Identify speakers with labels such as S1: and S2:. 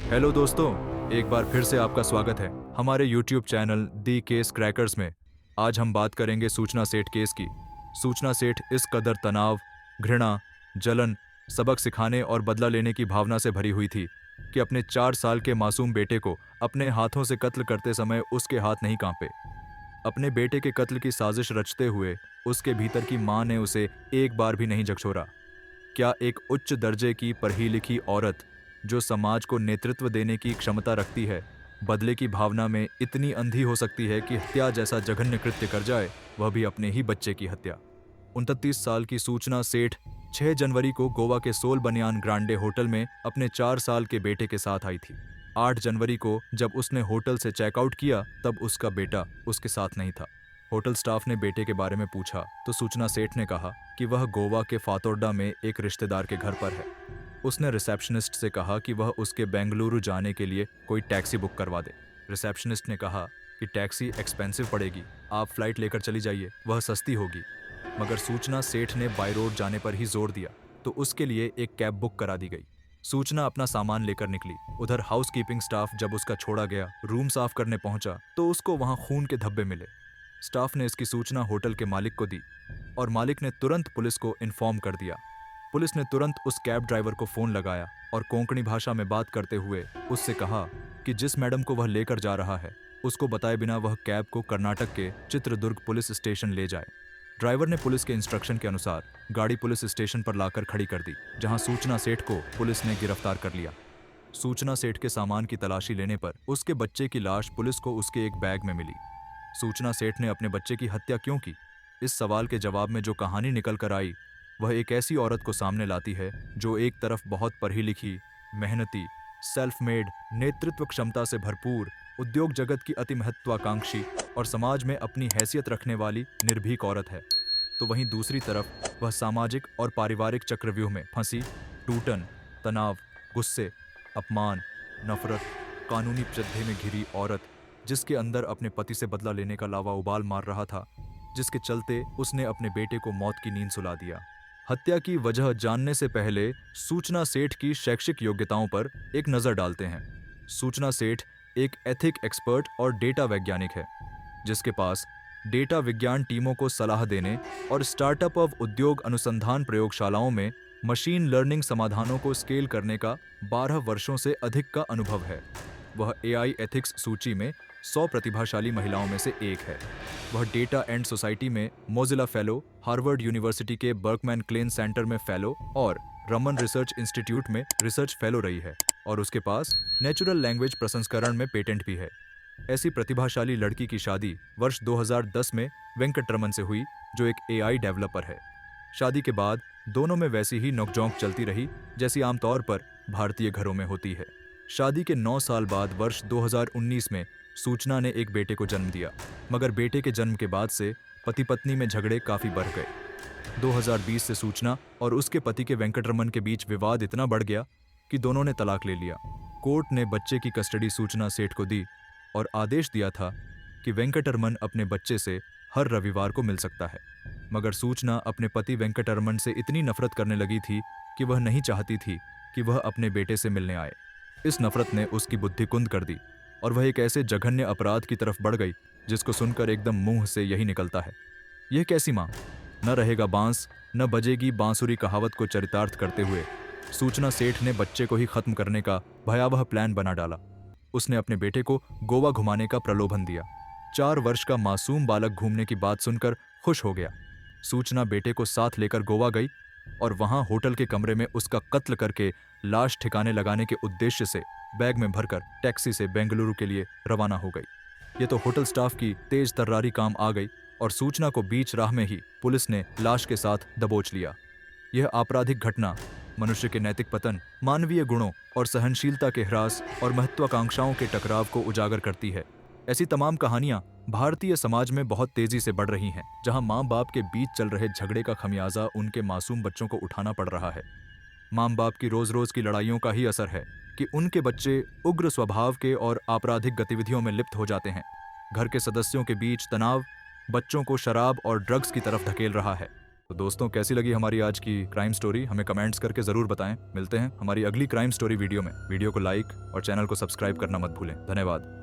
S1: Hello दोस्तों, एक बार फिर से आपका स्वागत है हमारे YouTube channel the case crackers में। आज हम बात करेंगे सूचना सेठ केस की। सूचना सेठ इस कदर तनाव, घृणा, जलन, सबक सिखाने और बदला लेने की भावना से भरी हुई थी कि अपने 4 साल के मासूम बेटे को अपने हाथों से कत्ल करते समय उसके हाथ नहीं कांपे। अपने बेटे के कत्ल की साजिश रचते हुए उसके भीतर की मां ने उसे एक बार भी नहीं झकझोरा। क्या एक उच्च दर्जे की पढ़ी लिखी औरत जो समाज को नेतृत्व देने की क्षमता रखती है, बदले की भावना में इतनी अंधी हो सकती है कि हत्या जैसा जघन्य कृत्य कर जाए, वह भी अपने ही बच्चे की हत्या। 29 साल की सूचना सेठ 6 जनवरी को गोवा के सोल बनियान ग्रांडे होटल में अपने 4 साल के बेटे के साथ आई थी। 8 जनवरी को जब उसने होटल से चेकआउट किया तब उसका बेटा उसके साथ नहीं था। होटल स्टाफ ने बेटे के बारे में पूछा तो सूचना सेठ ने कहा कि वह गोवा के फातोर्डा में एक रिश्तेदार के घर पर है। उसने रिसेप्शनिस्ट से कहा कि वह उसके बेंगलुरु जाने के लिए कोई टैक्सी बुक करवा दे। रिसेप्शनिस्ट ने कहा कि टैक्सी एक्सपेंसिव पड़ेगी, आप फ्लाइट लेकर चली जाइए, वह सस्ती होगी। मगर सूचना सेठ ने बाय रोड जाने पर ही जोर दिया तो उसके लिए एक कैब बुक करा दी गई। सूचना अपना सामान लेकर निकली। उधर हाउसकीपिंग स्टाफ जब उसका छोड़ा गया रूम साफ करने पहुंचा तो उसको वहां खून के धब्बे मिले। स्टाफ ने इसकी सूचना होटल के मालिक को दी और मालिक ने तुरंत पुलिस को इन्फॉर्म कर दिया। पुलिस ने तुरंत उस कैब ड्राइवर को फोन लगाया और कोंकणी भाषा में बात करते हुए उससे कहा कि जिस मैडम को वह लेकर जा रहा है उसको बताए बिना वह कैब को कर्नाटक के चित्रदुर्ग पुलिस स्टेशन ले जाए। ड्राइवर ने पुलिस के इंस्ट्रक्शन के अनुसार गाड़ी पुलिस स्टेशन पर लाकर खड़ी कर दी, जहां सूचना सेठ को पुलिस ने गिरफ्तार कर लिया। सूचना सेठ के सामान की तलाशी लेने पर उसके बच्चे की लाश पुलिस को उसके एक बैग में मिली। सूचना सेठ ने अपने बच्चे की हत्या क्यों की, इस सवाल के जवाब में जो कहानी निकल कर आई वह एक ऐसी औरत को सामने लाती है जो एक तरफ बहुत पढ़ी लिखी, मेहनती, सेल्फ मेड, नेतृत्व क्षमता से भरपूर, उद्योग जगत की अति महत्वाकांक्षी और समाज में अपनी हैसियत रखने वाली निर्भीक औरत है, तो वहीं दूसरी तरफ वह सामाजिक और पारिवारिक चक्रव्यूह में फंसी, टूटन, तनाव, गुस्से, अपमान, नफरत, कानूनी जद्दे में घिरी औरत, जिसके अंदर अपने पति से बदला लेने का लावा उबाल मार रहा था, जिसके चलते उसने अपने बेटे को मौत की नींद सुला दिया। हत्या की वजह जानने से पहले सूचना सेठ की शैक्षिक योग्यताओं पर एक नजर डालते हैं। सूचना सेठ एक एथिक एक्सपर्ट और डेटा वैज्ञानिक है, जिसके पास डेटा विज्ञान टीमों को सलाह देने और स्टार्टअप ऑफ उद्योग अनुसंधान प्रयोगशालाओं में मशीन लर्निंग समाधानों को स्केल करने का 12 वर्षों से अधिक का अनुभव है। वह एआई एथिक्स सूची में 100 प्रतिभाशाली महिलाओं में से एक है। वह डेटा एंड सोसाइटी में मोजिला फेलो, हार्वर्ड यूनिवर्सिटी के बर्कमैन क्लेन सेंटर में फेलो और रमन रिसर्च इंस्टीट्यूट में रिसर्च फेलो रही है और उसके पास नेचुरल लैंग्वेज प्रसंस्करण में पेटेंट भी है। ऐसी प्रतिभाशाली लड़की की शादी वर्ष 2010 में वेंकटरमन से हुई, जो एक एआई डेवलपर है। शादी के बाद दोनों में वैसी ही नोकझोंक चलती रही जैसी आमतौर पर भारतीय घरों में होती है। शादी के 9 साल बाद वर्ष 2019 में सूचना ने एक बेटे को जन्म दिया, मगर बेटे के जन्म के बाद से पति पत्नी में झगड़े काफी बढ़ गए। 2020 से सूचना और उसके पति के वेंकटरमन के बीच विवाद इतना बढ़ गया कि दोनों ने तलाक ले लिया। कोर्ट ने बच्चे की कस्टडी सूचना सेठ को दी और आदेश दिया था कि वेंकटरमन अपने बच्चे से हर रविवार को मिल सकता है। मगर सूचना अपने पति वेंकटरमन से इतनी नफरत करने लगी थी कि वह नहीं चाहती थी कि वह अपने बेटे से मिलने आए। इस नफरत ने उसकी बुद्धि कुंद कर दी और वह एक ऐसे जघन्य अपराध की तरफ बढ़ गई जिसको सुनकर एकदम मुंह से यही निकलता है, यह कैसी मां। न रहेगा बांस न बजेगी बांसुरी कहावत को चरितार्थ करते हुए सूचना सेठ ने बच्चे को ही खत्म करने का भयावह प्लान बना डाला। उसने अपने बेटे को गोवा घुमाने का प्रलोभन दिया। 4 वर्ष का मासूम बालक घूमने की बात सुनकर खुश हो गया। सूचना बेटे को साथ लेकर गोवा गई और वहां होटल के कमरे में उसका कत्ल करके लाश ठिकाने लगाने के उद्देश्य से बैग में भरकर टैक्सी से बेंगलुरु के लिए रवाना हो गई। ये तो होटल स्टाफ की तेज तर्रारी काम आ गई और सूचना को बीच राह में ही पुलिस ने लाश के साथ दबोच लिया। यह आपराधिक घटना मनुष्य के नैतिक पतन, मानवीय गुणों और सहनशीलता के ह्रास और महत्वाकांक्षाओं के टकराव को उजागर करती है। ऐसी तमाम कहानियां भारतीय समाज में बहुत तेजी से बढ़ रही हैं, जहां माँ बाप के बीच चल रहे झगड़े का खमियाजा उनके मासूम बच्चों को उठाना पड़ रहा है। माँ बाप की रोज रोज की लड़ाइयों का ही असर है कि उनके बच्चे उग्र स्वभाव के और आपराधिक गतिविधियों में लिप्त हो जाते हैं। घर के सदस्यों के बीच तनाव बच्चों को शराब और ड्रग्स की तरफ धकेल रहा है। तो दोस्तों, कैसी लगी हमारी आज की क्राइम स्टोरी हमें कमेंट्स करके ज़रूर बताएं। मिलते हैं हमारी अगली क्राइम स्टोरी वीडियो में। वीडियो को लाइक और चैनल को सब्सक्राइब करना मत भूलें। धन्यवाद।